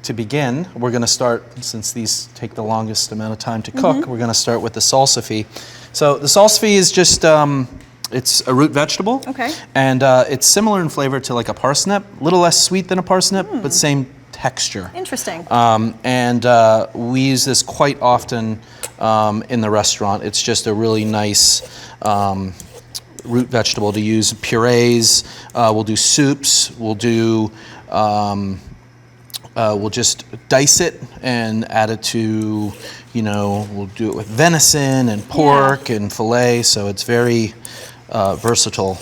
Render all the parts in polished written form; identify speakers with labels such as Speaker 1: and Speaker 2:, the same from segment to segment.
Speaker 1: to begin, we're going to start, since these take the longest amount of time to cook, we're going to start with the salsify. So the salsify is just, it's a root vegetable.
Speaker 2: Okay.
Speaker 1: And it's similar in flavor to like a parsnip, a little less sweet than a parsnip, but same texture.
Speaker 2: Interesting.
Speaker 1: And we use this quite often in the restaurant. It's just a really nice root vegetable to use. Purees, we'll do soups, we'll do, we'll just dice it and add it to, you know, we'll do it with venison and pork and filet, so it's very versatile.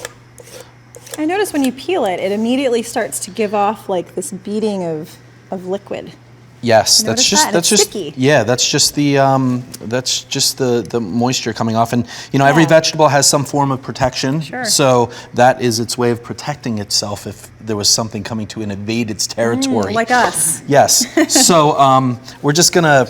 Speaker 2: I notice when you peel it, it immediately starts to give off like this beating of liquid.
Speaker 1: Yes, that's just
Speaker 2: sticky.
Speaker 1: yeah, that's just the moisture coming off, and you know every vegetable has some form of protection.
Speaker 2: Sure.
Speaker 1: So that is its way of protecting itself if there was something coming to invade its territory.
Speaker 2: Like us.
Speaker 1: Yes. So we're just gonna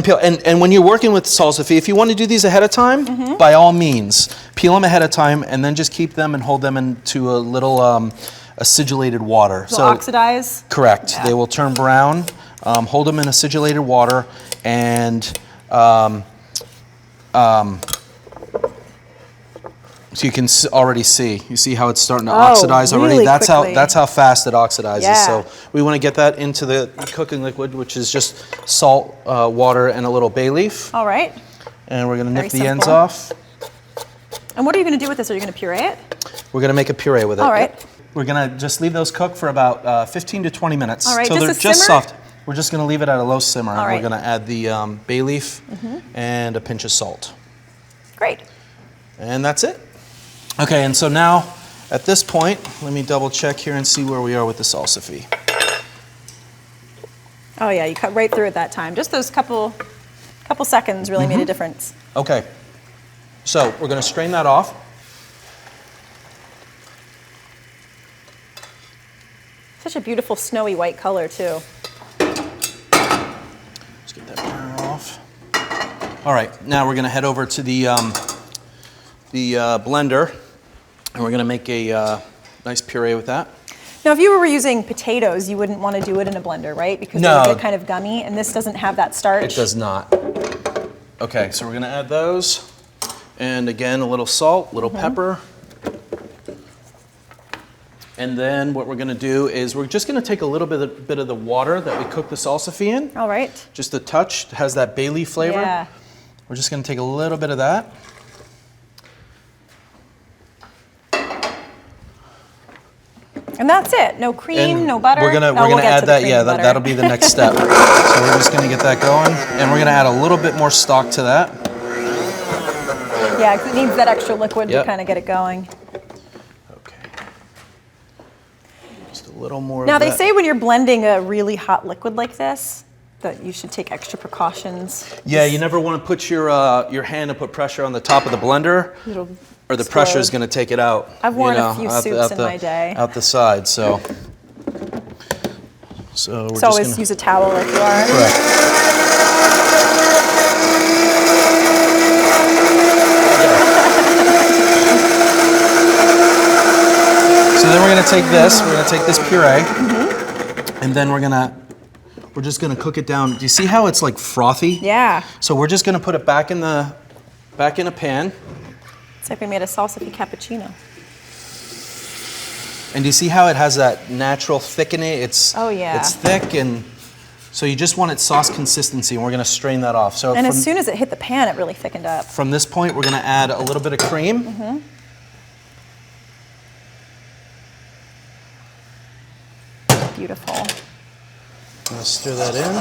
Speaker 1: peel, and when you're working with salsify, if you want to do these ahead of time, by all means, peel them ahead of time, and then just keep them and hold them into a little acidulated water.
Speaker 2: They'll oxidize.
Speaker 1: Correct.
Speaker 2: Yeah.
Speaker 1: They will turn brown. Hold them in acidulated water, and so you can already see. You see how it's starting to oxidize already.
Speaker 2: Really
Speaker 1: that's
Speaker 2: quickly.
Speaker 1: how fast it oxidizes.
Speaker 2: Yeah.
Speaker 1: So we want to get that into the cooking liquid, which is just salt, water, and a little bay leaf.
Speaker 2: All right.
Speaker 1: And we're going to nip
Speaker 2: Very
Speaker 1: the ends
Speaker 2: simple.
Speaker 1: off.
Speaker 2: And what are you going to do with this? Are you going to puree it?
Speaker 1: We're going to make a puree with it.
Speaker 2: All right.
Speaker 1: We're going to just leave those cook for about 15 to 20 minutes.
Speaker 2: All right.
Speaker 1: Till they're
Speaker 2: Just a
Speaker 1: just
Speaker 2: simmer?
Speaker 1: soft. We're just going to leave it at a low simmer.
Speaker 2: All right.
Speaker 1: We're going to add the bay leaf and a pinch of salt.
Speaker 2: Great.
Speaker 1: And that's it. Okay, and so now at this point, let me double check here and see where we are with the salsify.
Speaker 2: Oh yeah, you cut right through it that time. Just those couple seconds really made a difference.
Speaker 1: Okay, so we're going to strain that off.
Speaker 2: Such a beautiful snowy white color too.
Speaker 1: Let's get that burner off. All right, now we're going to head over to the blender, and we're going to make a nice puree with that.
Speaker 2: Now, if you were using potatoes, you wouldn't want to do it in a blender, right? Because they would get kind of gummy, and this doesn't have that starch.
Speaker 1: It does not. Okay, so we're going to add those, and again, a little salt, a little pepper. And then what we're going to do is we're just going to take a little bit of the water that we cooked the salsify in.
Speaker 2: All right.
Speaker 1: Just a touch. It has that bay leaf flavor.
Speaker 2: Yeah.
Speaker 1: We're just going to take a little bit of that.
Speaker 2: And that's it. No cream,
Speaker 1: And
Speaker 2: no butter.
Speaker 1: We're gonna
Speaker 2: we'll get
Speaker 1: add
Speaker 2: to the
Speaker 1: that.
Speaker 2: cream
Speaker 1: Yeah,
Speaker 2: and butter.
Speaker 1: that'll be the next step. So we're just going to get that going, and we're going to add a little bit more stock to that.
Speaker 2: Yeah, 'cause it needs that extra liquid
Speaker 1: Yep.
Speaker 2: to kind of get it going.
Speaker 1: Okay. Just a little more.
Speaker 2: Now
Speaker 1: of
Speaker 2: they
Speaker 1: that.
Speaker 2: say when you're blending a really hot liquid like this, that you should take extra precautions.
Speaker 1: Yeah, you never want to put your hand and put pressure on the top of the blender,
Speaker 2: It'll
Speaker 1: or the
Speaker 2: explode.
Speaker 1: pressure is going to take it out.
Speaker 2: I've worn
Speaker 1: you
Speaker 2: a
Speaker 1: know,
Speaker 2: few
Speaker 1: out
Speaker 2: soups in
Speaker 1: the,
Speaker 2: my day.
Speaker 1: Out the side, so. So we're
Speaker 2: So
Speaker 1: just
Speaker 2: always
Speaker 1: gonna,
Speaker 2: use a towel like you are.
Speaker 1: correct. So then we're going to take this. We're going to take this puree, and then we're just going to cook it down. Do you see how it's like frothy?
Speaker 2: Yeah.
Speaker 1: So we're just going to put it back in a pan.
Speaker 2: It's like we made a salsify cappuccino.
Speaker 1: And do you see how it has that natural thickening? It's It's thick, and so you just want its sauce consistency, and we're going to strain that off. So
Speaker 2: And as soon as it hit the pan, it really thickened up.
Speaker 1: from this point, we're going to add a little bit of cream.
Speaker 2: Beautiful.
Speaker 1: Let's stir that in.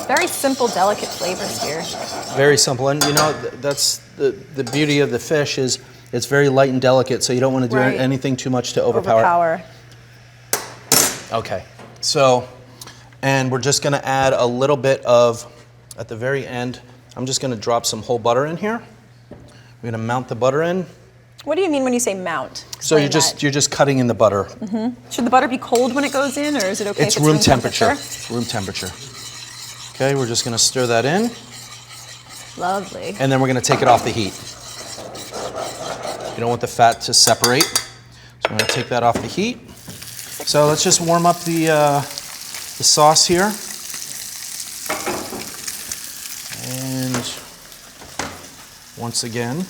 Speaker 2: Very simple, delicate flavors here.
Speaker 1: Very simple, and you know that's the beauty of the fish is it's very light and delicate, so you don't want to do
Speaker 2: Right.
Speaker 1: anything too much to overpower. Okay, so, and we're just going to add a little bit of, at the very end, I'm just going to drop some whole butter in here. We're going to mount the butter in.
Speaker 2: What do you mean when you say mount?
Speaker 1: So
Speaker 2: Explain that.
Speaker 1: you're just cutting in the butter.
Speaker 2: Should the butter be cold when it goes in, or is it okay
Speaker 1: It's
Speaker 2: if
Speaker 1: room temperature. Room temperature. Okay, we're just going to stir that in,
Speaker 2: Lovely.
Speaker 1: and then we're going to take it off the heat. You don't want the fat to separate, so I'm going to take that off the heat. So let's just warm up the sauce here. And once again,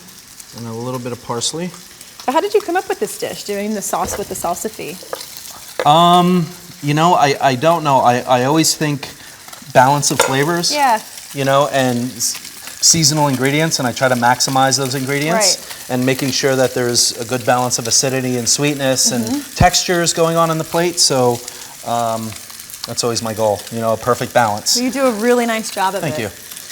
Speaker 1: and a little bit of parsley.
Speaker 2: So how did you come up with this dish, doing the sauce with the salsify?
Speaker 1: You know, I don't know. I always think balance of flavors.
Speaker 2: Yeah.
Speaker 1: You know, and seasonal ingredients, and I try to maximize those ingredients.
Speaker 2: Right.
Speaker 1: And making sure that there's a good balance of acidity and sweetness and textures going on the plate. So that's always my goal, you know, a perfect balance.
Speaker 2: You do a really nice job of it.
Speaker 1: Thank you.